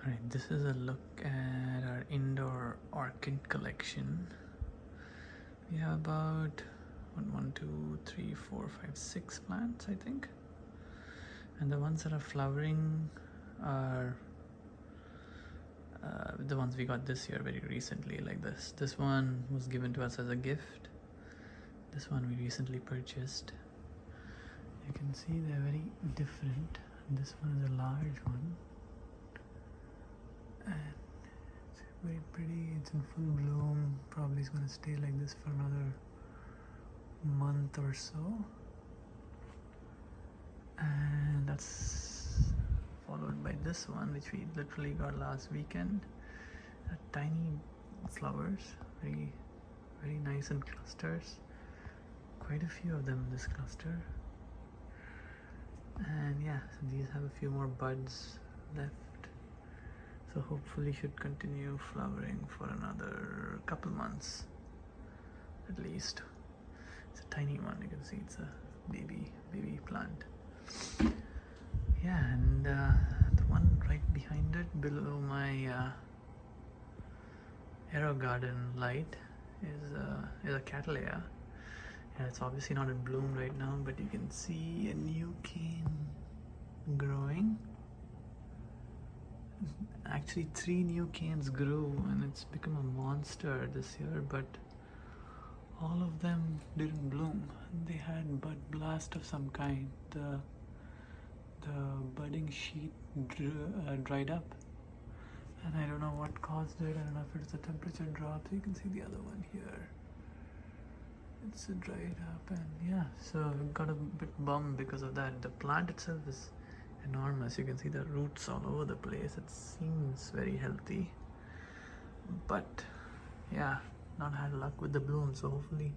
Alright, this is a look at our indoor orchid collection. We have about 6 plants, I think. And the ones that are flowering are the ones we got this year very recently, like this. This one was given to us as a gift. This one we recently purchased. You can see they're very different. This one is a large one. And it's very pretty. It's in full bloom. Probably it's going to stay like this for another month or so. And that's followed by this one, which we literally got last weekend. Tiny flowers, very nice in clusters. Quite a few of them in this cluster. And yeah, so these have a few more buds left. So hopefully should continue flowering for another couple months at least. It's a tiny one, you can see it's a baby plant. Yeah, and the one right behind it below my Aero Garden light is a Cattleya. Yeah, it's obviously not in bloom right now, but you can see a new cane growing. Actually 3 new canes grew and it's become a monster this year, but all of them didn't bloom. They had bud blast of some kind. The budding sheet dried up, and I don't know what caused it. I don't know if it's a temperature drop. So you can see the other one here. It's dried up, and yeah, so I got a bit bummed because of that. The plant itself is enormous. You can see the roots all over the place. It seems very healthy, but yeah, not had luck with the bloom. So hopefully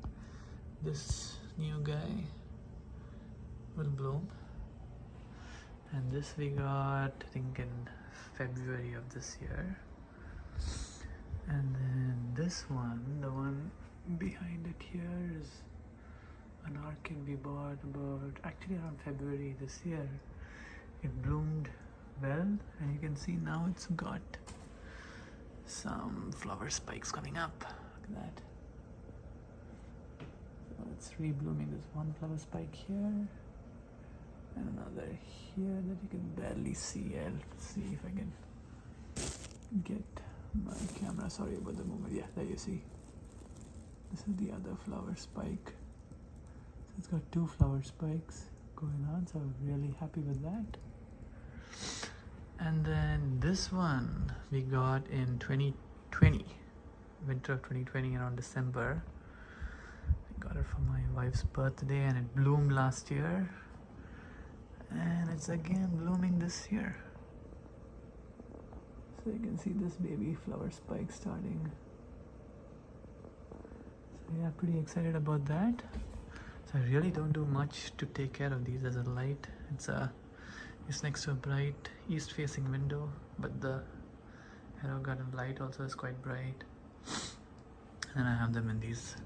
this new guy will bloom. And this we got, I think, in February of this year. And then this one, the one behind it here, is an orchid we bought actually around February this year. It bloomed well, and you can see now it's got some flower spikes coming up. Look at that. So it's reblooming. There's one flower spike here and another here that you can barely see. I'll see if I can get my camera. Sorry about the movement. Yeah, there you see. This is the other flower spike. So it's got 2 flower spikes going on, so I'm really happy with that. And then this one we got in 2020, winter of 2020, around December. I got it for my wife's birthday, and it bloomed last year, and it's again blooming this year. So you can see this baby flower spike starting. So yeah, pretty excited about that. So I really don't do much to take care of these. As a light, it's next to a bright east facing window, but the Aero Garden light also is quite bright. And I have them in these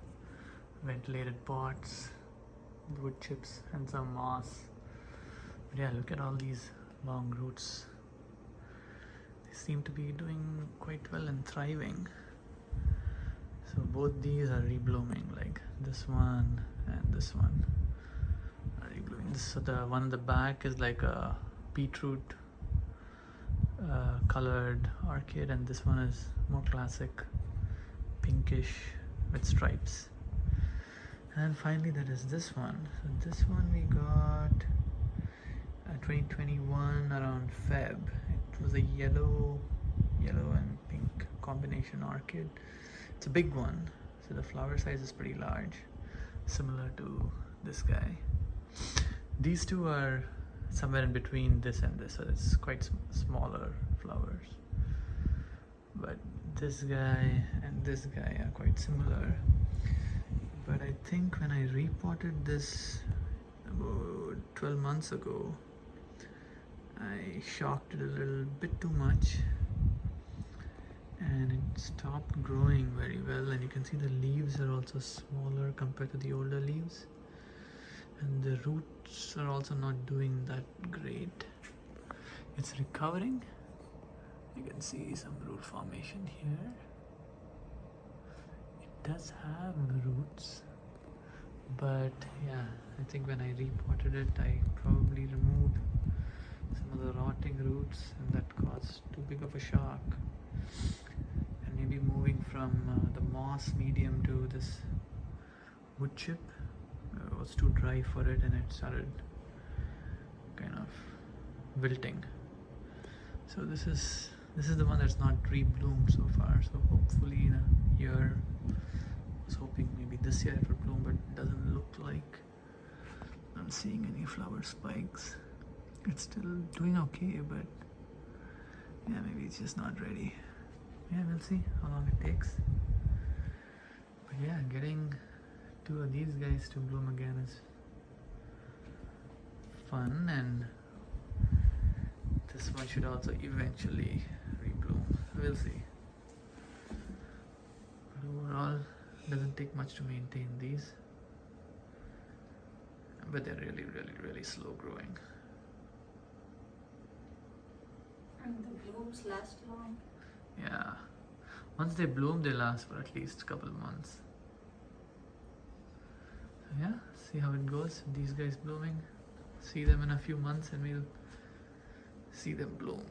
ventilated pots, wood chips and some moss. But yeah, look at all these long roots. They seem to be doing quite well and thriving. So both these are reblooming, like this one and this one are reblooming. So the one in the back is like a beetroot colored orchid, and this one is more classic pinkish with stripes. And finally there is this one. So this one we got 2021 around Feb. It was a yellow and pink combination orchid. It's a big one, so the flower size is pretty large, similar to this guy. These two are somewhere in between this and this, so it's quite smaller flowers. But this guy and this guy are quite similar. But I think when I repotted this about 12 months ago, I shocked it a little bit too much, and it stopped growing very well. And you can see the leaves are also smaller compared to the older leaves, and the roots are also not doing that great. It's recovering. You can see some root formation here. It does have roots, but yeah, I think when I repotted it, I probably removed some of the rotting roots, and that caused too big of a shock. And maybe moving from the moss medium to this wood chip was too dry for it, and it started kind of wilting. So this is the one that's not re-bloomed so far. So hopefully in a year, I was hoping maybe this year it would bloom, but it doesn't look like I'm seeing any flower spikes. It's still doing okay, but yeah, maybe it's just not ready. Yeah, we'll see how long it takes. But yeah, getting two of these guys to bloom again is fun, and this one should also eventually rebloom. We'll see. But overall, it doesn't take much to maintain these, but they're really slow growing. And the blooms last long? Yeah, once they bloom, they last for at least a couple of months. So yeah, see how it goes. These guys blooming. See them in a few months, and we'll see them bloom.